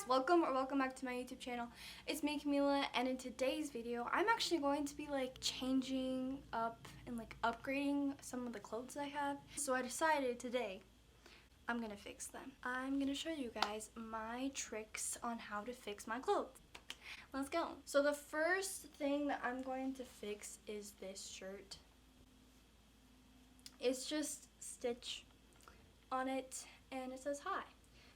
welcome back to my YouTube channel. It's me, Camila, and in today's video I'm actually going to be like changing up and like upgrading some of the clothes I have. So I decided today I'm gonna fix them. I'm gonna show you guys my tricks on how to fix my clothes. Let's go. So the first thing that I'm going to fix is this shirt. It's just stitch on it and it says hi.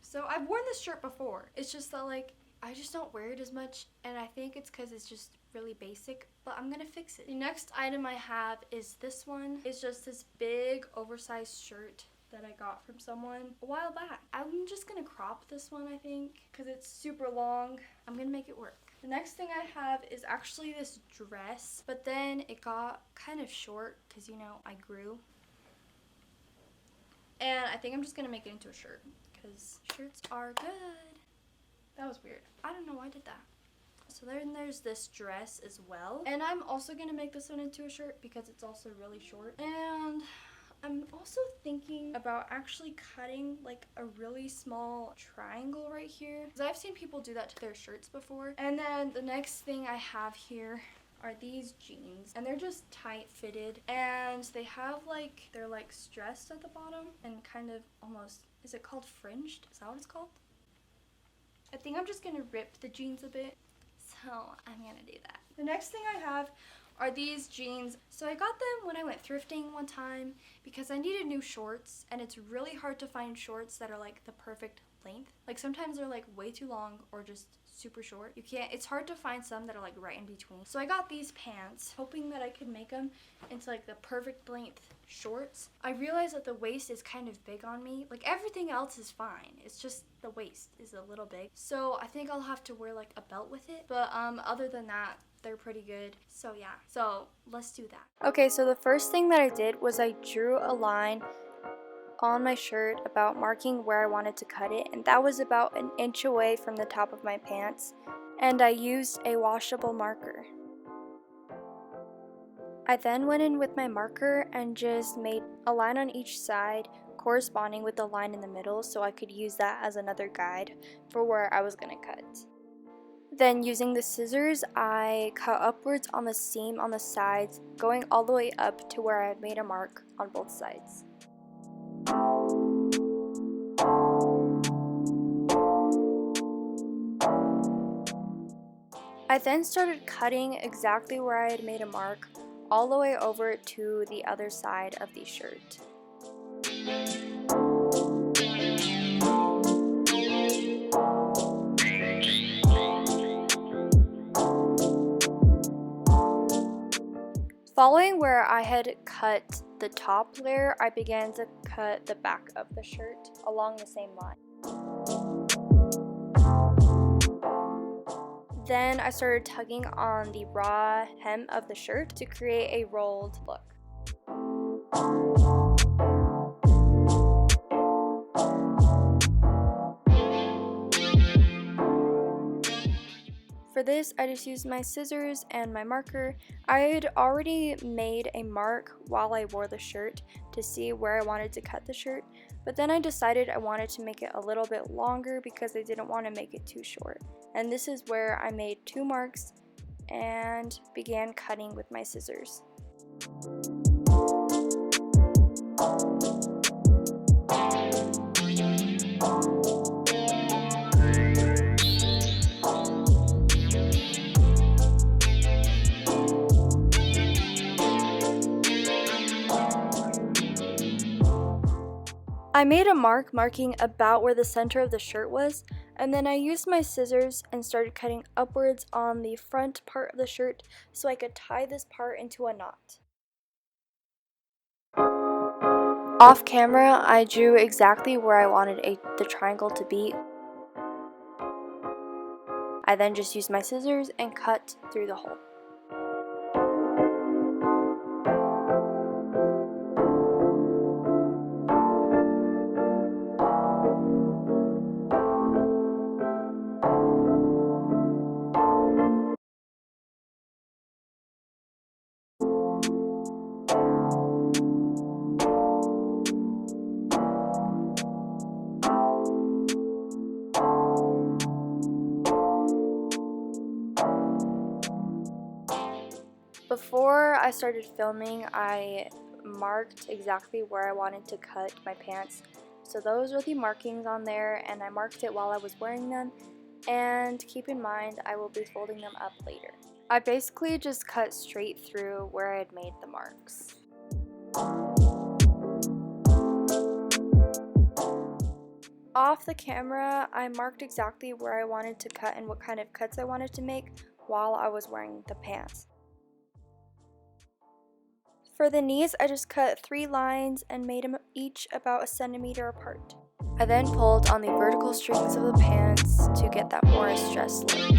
So I've worn this shirt before. It's just that like I just don't wear it as much, and I think it's because it's just really basic, but I'm gonna fix it. The next item I have is this one. It's just this big oversized shirt that I got from someone a while back. I'm just gonna crop this one, I think, because it's super long. I'm gonna make it work. The next thing I have is actually this dress, but then it got kind of short because, you know, I grew. And I think I'm just gonna make it into a shirt because shirts are good. That was weird. I don't know why I did that. So then there's this dress as well. And I'm also gonna make this one into a shirt because it's also really short. And I'm also thinking about actually cutting like a really small triangle right here, because I've seen people do that to their shirts before. And then the next thing I have here are these jeans, and they're just tight fitted, and they have like, they're like stressed at the bottom and kind of almost, is it called fringed? Is that what it's called? I think I'm just gonna rip the jeans a bit, so I'm gonna do that. The next thing I have are these jeans. So I got them when I went thrifting one time because I needed new shorts, and it's really hard to find shorts that are like the perfect length. Like sometimes they're like way too long or just super short. It's hard to find some that are like right in between. So I got these pants hoping that I could make them into like the perfect length shorts. I realized that the waist is kind of big on me. Like everything else is fine, it's just the waist is a little big. So I think I'll have to wear like a belt with it, but other than that, they're pretty good. So yeah, so let's do that. Okay, so the first thing that I did was I drew a line on my shirt about marking where I wanted to cut it, and that was about an inch away from the top of my pants, and I used a washable marker. I then went in with my marker and just made a line on each side corresponding with the line in the middle, so I could use that as another guide for where I was going to cut. Then using the scissors, I cut upwards on the seam on the sides, going all the way up to where I had made a mark on both sides. I then started cutting exactly where I had made a mark, all the way over to the other side of the shirt. Following where I had cut the top layer, I began to cut the back of the shirt along the same line. Then I started tugging on the raw hem of the shirt to create a rolled look. For this, I just used my scissors and my marker. I had already made a mark while I wore the shirt to see where I wanted to cut the shirt, but then I decided I wanted to make it a little bit longer because I didn't want to make it too short. And this is where I made 2 marks and began cutting with my scissors. I made a mark marking about where the center of the shirt was, and then I used my scissors and started cutting upwards on the front part of the shirt so I could tie this part into a knot. Off camera, I drew exactly where I wanted the triangle to be. I then just used my scissors and cut through the hole. Before I started filming, I marked exactly where I wanted to cut my pants. So those are the markings on there, and I marked it while I was wearing them. And keep in mind, I will be folding them up later. I basically just cut straight through where I had made the marks. Off the camera, I marked exactly where I wanted to cut and what kind of cuts I wanted to make while I was wearing the pants. For the knees, I just cut 3 lines and made them each about 1 centimeter apart. I then pulled on the vertical strings of the pants to get that more stress look.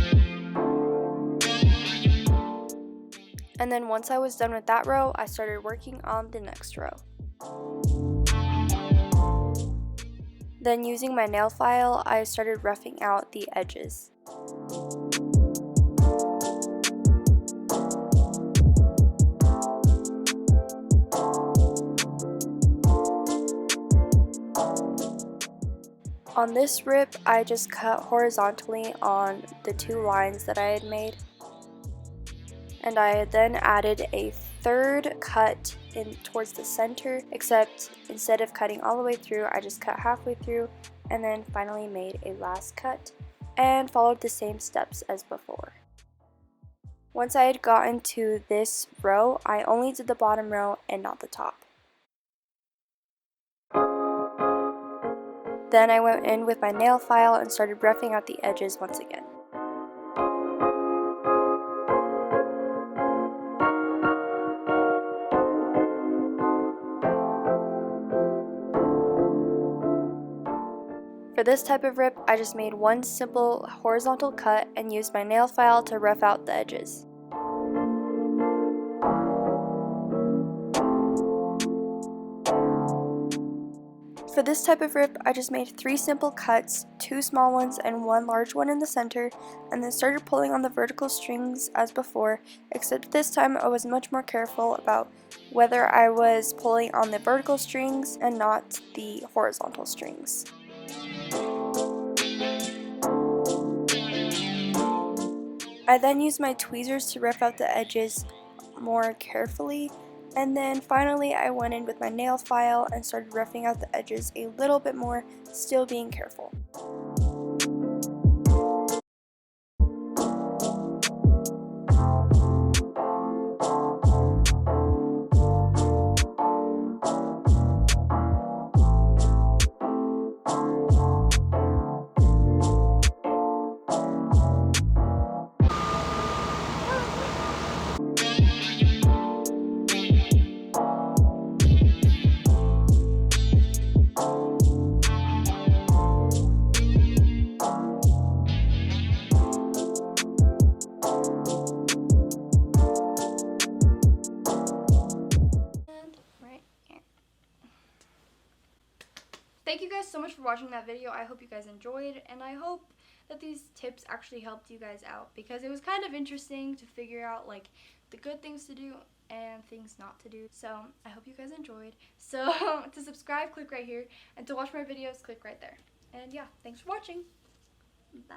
And then once I was done with that row, I started working on the next row. Then using my nail file, I started roughing out the edges. On this rip, I just cut horizontally on the 2 lines that I had made. And I then added a 3rd cut in towards the center, except instead of cutting all the way through, I just cut halfway through and then finally made a last cut and followed the same steps as before. Once I had gotten to this row, I only did the bottom row and not the top. Then I went in with my nail file and started roughing out the edges once again. For this type of rip, I just made one simple horizontal cut and used my nail file to rough out the edges. For this type of rip, I just made 3 simple cuts, 2 small ones and 1 large one in the center, and then started pulling on the vertical strings as before, except this time I was much more careful about whether I was pulling on the vertical strings and not the horizontal strings. I then used my tweezers to rough out the edges more carefully, and then finally I went in with my nail file and started roughing out the edges a little bit more, still being careful. Thank you guys so much for watching that video. I hope you guys enjoyed, and I hope that these tips actually helped you guys out, because it was kind of interesting to figure out like the good things to do and things not to do. So I hope you guys enjoyed. So to subscribe, click right here, and to watch my videos, click right there. And yeah, thanks for watching. Bye.